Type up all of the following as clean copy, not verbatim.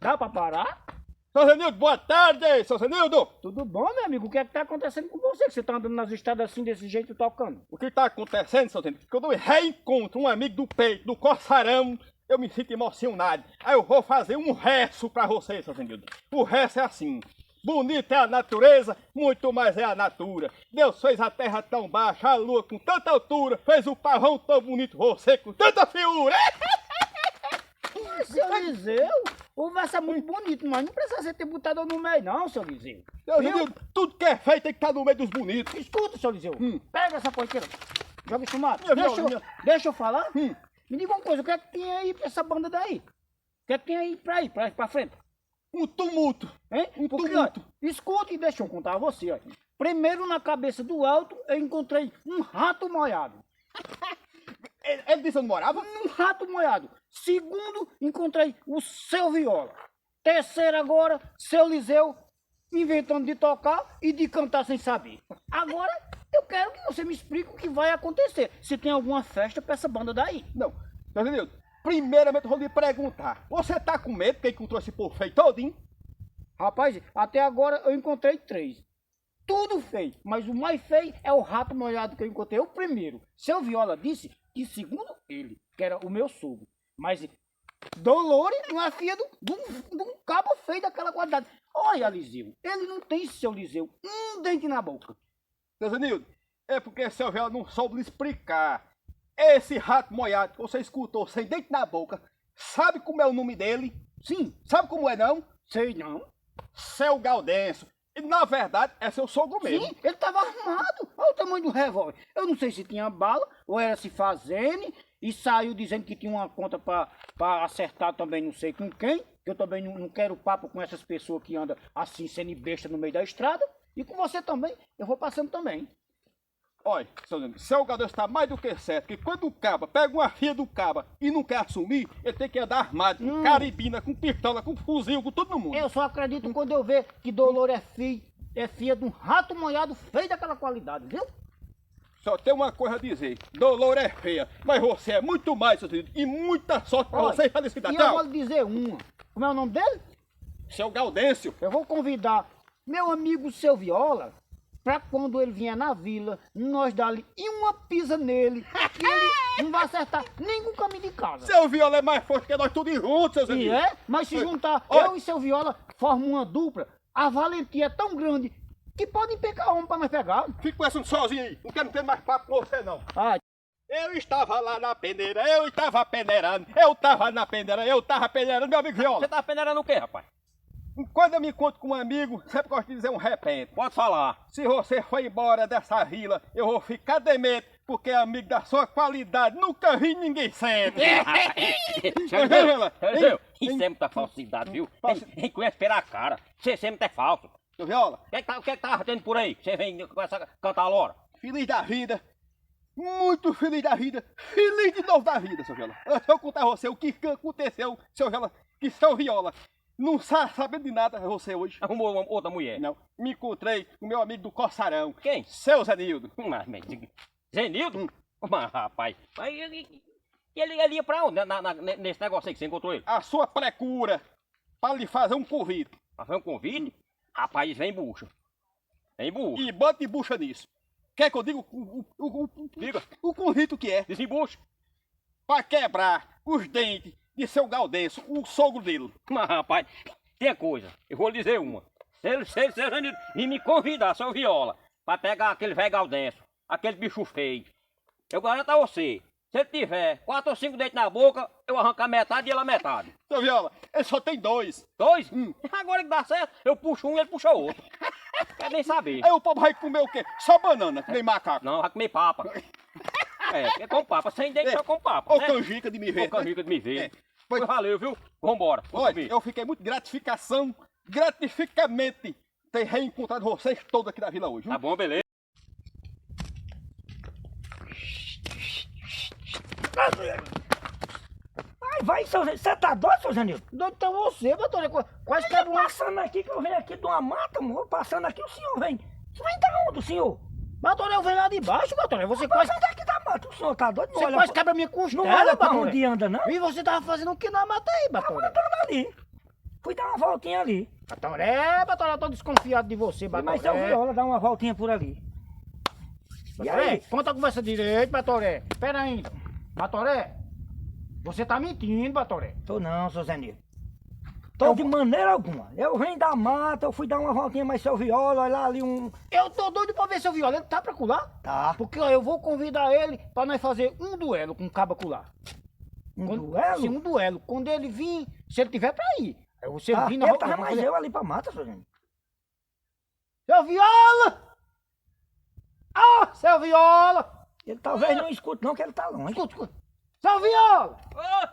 Dá pra parar? Seu Zenildo, boa tarde, seu Zenildo! Tudo bom, meu amigo? O que é que tá acontecendo com você? Que você tá andando nas estradas assim, desse jeito, tocando? O que tá acontecendo, seu Zenildo? Quando eu reencontro um amigo do peito, do coçarão, eu me sinto emocionado. Aí eu vou fazer um verso pra você, seu Zenildo. O verso é assim: bonita é a natureza, muito mais é a natura. Deus fez a terra tão baixa, a lua com tanta altura, fez o pavão tão bonito, você com tanta figura. Seu Liseu, o verso é muito bonito, mas não precisa você ter botado no meio, não, seu Liseu. Seu Zenildo, tudo que é feito tem que estar no meio dos bonitos. Escuta, seu Liseu. Pega essa porqueira. Joga isso no mato. Minha Deixa, viola, deixa eu falar. Me diga uma coisa, o que é que tem aí pra essa banda daí? O que é que tem aí pra frente? Um tumulto. Hein? Um Porque, tumulto. ó, escuta e deixa eu contar a você, ó. Primeiro, na cabeça do alto, eu encontrei um rato molhado. Ele disse onde morava? Um rato molhado. Segundo, encontrei o seu viola. Terceiro agora, seu Liseu inventando de tocar e de cantar sem saber. Agora, eu quero que você me explique o que vai acontecer. Se tem alguma festa pra essa banda daí. Não. Seu Zenildo, primeiramente eu vou lhe perguntar. Você tá com medo que encontrou esse povo feio todinho? Rapaz, até agora eu encontrei 3. Tudo feio, mas o mais feio é o rato molhado que eu encontrei, o primeiro. Seu Viola disse que, segundo ele, que era o meu sogro, mas Dolores não é filha de um cabo feio daquela qualidade. Olha, Liseu, ele não tem, seu Liseu, um dente na boca. Seu Zenildo, é porque seu Viola não soube lhe explicar. Esse rato molhado que você escutou sem dente na boca, sabe como é o nome dele? Sim, Sabe como é não? sei não. Seu Gaudencio. E na verdade é seu sogro mesmo. Sim, ele estava armado. Olha o tamanho do revólver. Eu não sei se tinha bala ou era se fazendo e saiu dizendo que tinha uma conta para acertar também não sei com quem. Que eu também não quero papo com essas pessoas que andam assim sendo besta no meio da estrada. E com você também. Eu vou passando também. Olha, seu Gaudencio está mais do que certo que quando o caba pega uma filha do caba e não quer assumir, ele tem que andar armado, com carabina, com pistola, com fuzil, com tudo no mundo. Eu só acredito quando eu ver que Dolores é filha de um rato molhado feio daquela qualidade, viu? Só tem uma coisa a dizer, Dolores é feia, mas você é muito mais, seu Zenildo, e muita sorte pra Olha, você e felicidade. e eu Tchau. vou lhe dizer uma. Como é o nome dele? Seu Gaudêncio. Eu vou convidar meu amigo Seu Viola pra quando ele vier na vila, nós dar-lhe uma pisa nele, que ele não vai acertar nenhum caminho de casa. Seu Viola é mais forte que nós tudo juntos, seu E Zenildo. é? Mas se juntar Olha. eu e Seu Viola, formam uma dupla, a valentia é tão grande que podem pegar homem pra nós pegar. Fique conversando sozinho aí, não quero ter mais papo com você não. Ah, Eu estava lá na peneira, eu estava peneirando, eu estava na peneira, eu estava peneirando, meu amigo Viola. Você tá peneirando o quê, rapaz? Quando eu me encontro com um amigo, sempre gosto de dizer um repente. Pode falar. Se você foi embora dessa vila, eu vou ficar demente, porque amigo da sua qualidade, nunca vi ninguém sendo. Isso é muita falsidade, viu? Falsi- Tem que esperar a cara. Você sempre é falso. Seu Viola, O que é que tá tendo por aí? Você vem com essa cantalora? feliz da vida, muito feliz da vida, feliz de novo da vida, seu Viola. Eu vou contar a você o que aconteceu, seu Viola, que seu Viola não está sabendo de nada você hoje. Arrumou outra mulher. Não, me encontrei com meu amigo do Coçarão. Quem? Seu Zenildo. Mas, Zenildo? Mas, rapaz, mas ele ia pra onde? Nesse negócio aí que você encontrou ele? A sua procura para lhe fazer um convite. Mas foi um convite? Rapaz, vem bucha. Vem bucha. E bote bucha nisso. Quer que eu diga Diga. o convite que é? Desembucha. Para quebrar os dentes de seu Gaudencio, o sogro dele. Mas, rapaz, tem coisa. Eu vou lhe dizer uma. Se ele Zenildo e me convidar, seu Viola, pra pegar aquele velho Gaudêncio, aquele bicho feio, eu garanto a você, se ele tiver 4 ou 5 dentes na boca, eu arranco a metade e ele a metade. Seu Viola, ele só tem 2. 2? Agora que dá certo, eu puxo um e ele puxa outro. Quer nem saber. Aí o povo vai comer o quê? Só banana, que nem macaco. Não, vai comer papa. É com papa. Sem dente só com papa, Ô né? canjica de me ver. Ô canjica de me ver. É. Pois- Pois valeu, viu? Vambora. Vou Olha, subir. eu fiquei muito gratificamente ter reencontrado vocês todos aqui na vila hoje. Viu? Tá bom, beleza. Mas vai, seu Zenildo. Você tá doido, seu Zenildo? Doido tá você, Batoré. Quase Mas quebra eu uma... passando aqui, que eu venho aqui de uma mata, vou passando aqui, o senhor vem. Você vem da onde, o senhor? Batoré, eu venho lá de baixo, Batoré. Você Mas quase... sai daqui da mata, o senhor tá doido? Não Você olha quase pra- quebra minha Não costela, olha pra Batoré. onde anda, não? E você tava fazendo o que na mata aí, Tava Batoré? andando ali. Fui dar uma voltinha ali. Batoré, eu tô desconfiado de você, Batoré. Mas seu Viola dá uma voltinha por ali. E Batoré, aí? conta a conversa direito, Batoré. Pera aí. Batoré, você tá mentindo, Batoré. Tô não, seu Zenildo. Tô de maneira alguma. Eu venho da mata, eu fui dar uma voltinha, mas seu Viola, olha lá ali um... Eu tô doido pra ver seu violento, tá pra colar? Tá. Porque ó, eu vou convidar ele pra nós fazer um duelo com o caba colar. Um Quando- duelo? Sim, um duelo. Quando ele vir, se ele tiver pra ir. Aí você Tá, vir, eu nós tava vamos mais fazer... eu ali pra mata, seu Zenildo. Seu Viola! Ah, seu Viola! Ele talvez não escute não, que ele tá longe. Escuta, escuta. Seu Viola! Ô,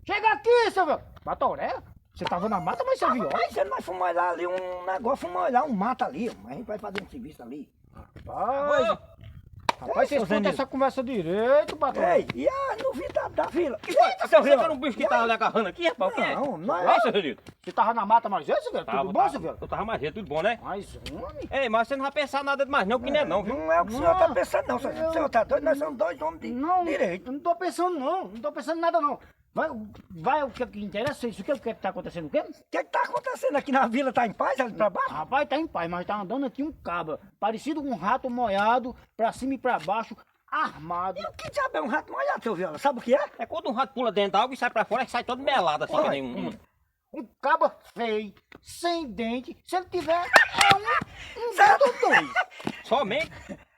Chega aqui, seu Viola! Batoré? Você tava na mata, mas seu Viola? Mas ele nós fomos olhar ali um negócio, fomos olhar um mato ali. A gente vai fazer um serviço ali. Rapaz, rapaz, você seu escuta Zenildo. essa conversa direito, Batoré. Ei, e a novidade da vila? Eita, você era um bicho que tava ali agarrando aqui, rapaz? O que é? Não, não É, seu Zenildo? Você tava na mata, mas esse, velho? Tudo bom, seu Viola? Eu tava mais jeito, tudo bom, né? Mas, homem... Ei, mas você não vai pensar nada demais não, que não é não, viu? Não é o que o senhor tá pensando não, seu Zenildo. O senhor tá doido, nós somos dois homens de Não, direito. eu não tô pensando não, não tô pensando em nada não. Vai o que interessa, isso o que tá acontecendo, o quê? O que tá acontecendo aqui na vila? Tá em paz ali pra baixo? Rapaz, tá em paz, mas tá andando aqui um caba, parecido com um rato molhado, pra cima e pra baixo, armado. E o que diabo é um rato molhado, seu Viola? Sabe o que é? É quando um rato pula dentro da água e sai pra fora e sai todo melado assim, que nem um... Um caba feio, sem dente, se ele tiver, é um dos dois. Somente?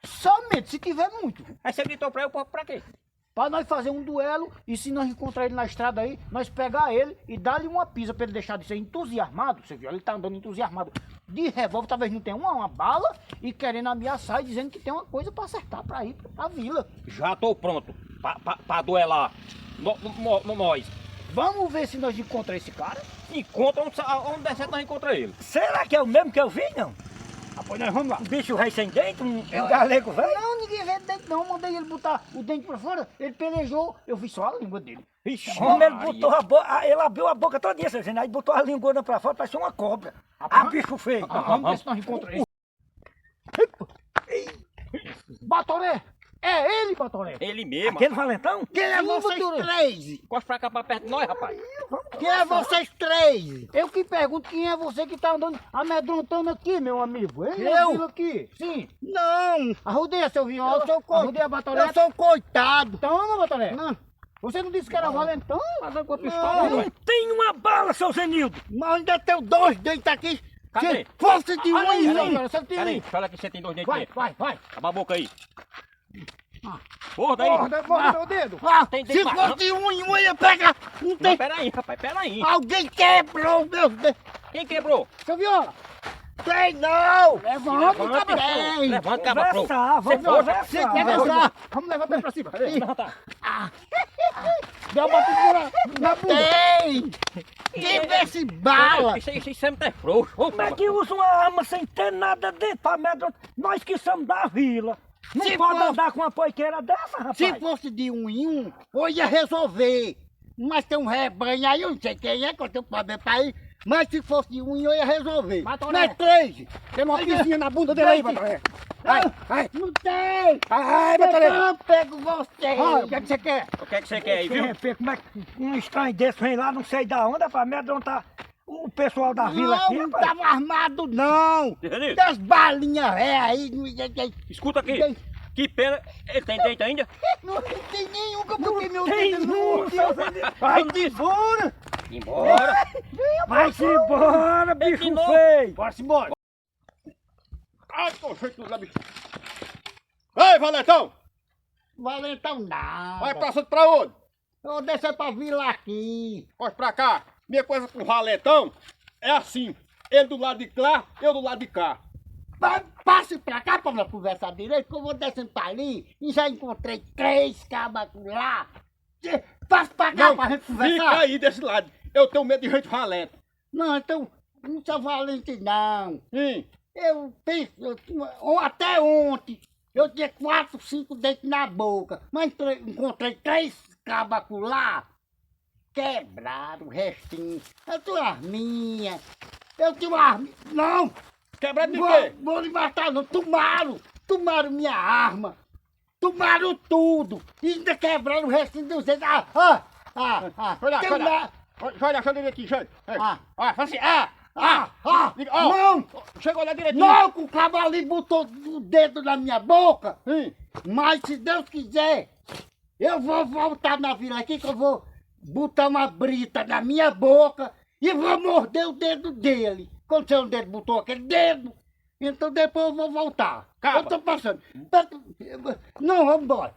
Somente, se tiver muito. Aí você gritou pra eu, pra quê? Pra nós fazer um duelo e se nós encontrar ele na estrada aí, nós pegar ele e dar-lhe uma pisa pra ele deixar de ser entusiasmado. Você viu? Ele tá andando entusiasmado de revólver, talvez não tenha uma bala e querendo ameaçar e dizendo que tem uma coisa pra acertar pra ir pra vila. Já tô pronto pra duelar. Nós. Vamos ver se nós encontramos esse cara. Encontra onde der certo, nós encontramos ele. Será que é o mesmo que eu vi, não? Ah, pois nós vamos lá. Um bicho rei sem dente, um galego velho? Não, ninguém vê dente não. Mandei ele botar o dente pra fora, ele pelejou, eu vi só a língua dele. Ixi, Como ele Maria. botou a boca, ele abriu a boca todinha, seu Zenildo, aí botou a língua pra fora, parecia uma cobra. Ah, bicho feio. Vamos ver se nós encontramos ele. Batoré! É ele, Batoré! Ele mesmo. Aquele valentão? Quem é Sim, vocês Batoré. três? Costa pra cá, pra perto de nós, rapaz. Quem é vocês três? Eu que pergunto quem é você que tá andando amedrontando aqui, meu amigo. Hein, Eu? Vila aqui. Sim. Não, Arrudeia, seu Viola. Eu sou Arrudeia, Batoré. eu sou coitado. Toma, Batoré. Não, Você não disse que era valentão? Andando com a Não. pistola, Não rapaz. tem uma bala, seu Zenildo. mas ainda tenho dois dentes aqui. Cadê? Se fosse de um Olha aí, em Viola, um. você tem... Peraí, fala que você tem 2 dentes Vai, dentro. vai. Acaba a boca aí. Porra, daí. Morda meu dedo. Ah, Tem se dente mais, fosse de um em um, eu ia pegar. Não Não, tem. peraí, rapaz, peraí. Alguém quebrou meus dentes. Quem quebrou? Seu Viola. Tem não. Levanta o cabra. Tem. Levanta, cabra pro. Conversar, vamos Viola, conversar. Conversar. Vamos levar ele pra cima. Levanta. Deu uma batida na bunda. Tem. Quem vê esse bala? Isso é muito frouxo. Ô, Como é que usa uma arma sem ter nada dentro pra amedrontar? Nós que somos da vila. Não Se pode for- andar com uma poiqueira dessa, rapaz. Se fosse de um em um, eu ia resolver. Mas tem um rebanho aí, eu não sei quem é, que eu tenho problema pra ir. Mas se fosse de um em um, eu ia resolver. Batoré. Não é três. Tem uma pisinha na bunda dele aí, Batoré. Vai. Não tem. Ai, Batoré. Eu não pego você. Olha, o que é que você quer? O que é que você quer aí, viu? Como é que um estranho desse vem lá, não sei da onde, pra amedrontar o pessoal da vila aqui, Não rapaz? tava armado, não. Zenildo, Das balinhas aí. escuta aqui. Que pena. Ele tem dente ainda? Não tem nenhum que eu botei meu Tem dedo um, no seu Zenildo. Vai embora. Embora. Vai-se embora, Tem bicho de novo. feio. Bora-se embora. Ai, tô feito tudo, bicho. Ei, Valentão! Valentão nada. Vai passando pra onde? Eu vou descer pra vila aqui. Corre pra cá. Minha coisa com o Valentão é assim. Ele do lado de lá, eu do lado de cá. Passe pra cá pra nós conversar direito, que eu vou descendo pra ali e já encontrei três cabas lá. Passe pra cá Não, pra gente fica conversar. aí desse lado. Eu tenho medo de gente valente. Não, então, não sou valente não. Sim. Eu penso, ou até ontem, eu tinha 4, 5 dentes na boca, mas encontrei três cabas lá. quebraram o restinho. Eu tenho arminha. Eu tenho arminha. Não! Quebrado de quê? Vou lhe matar não. Tomaram minha arma. Tomaram tudo. E ainda quebraram o restinho dos dedos. Olha, Tem olha. lá- Olha, deixa eu aqui, Jânio. Ah. Faz assim, Diga, Não! Chegou lá direitinho. Não, que o cavalo ali botou o dedo na minha boca. Sim. Mas se Deus quiser, eu vou voltar na vila aqui que eu vou botar uma brita na minha boca e vou morder o dedo dele. Quando seu dedo botou aquele dedo, então depois eu vou voltar. Calma. Eu tô passando. Não, vamos embora.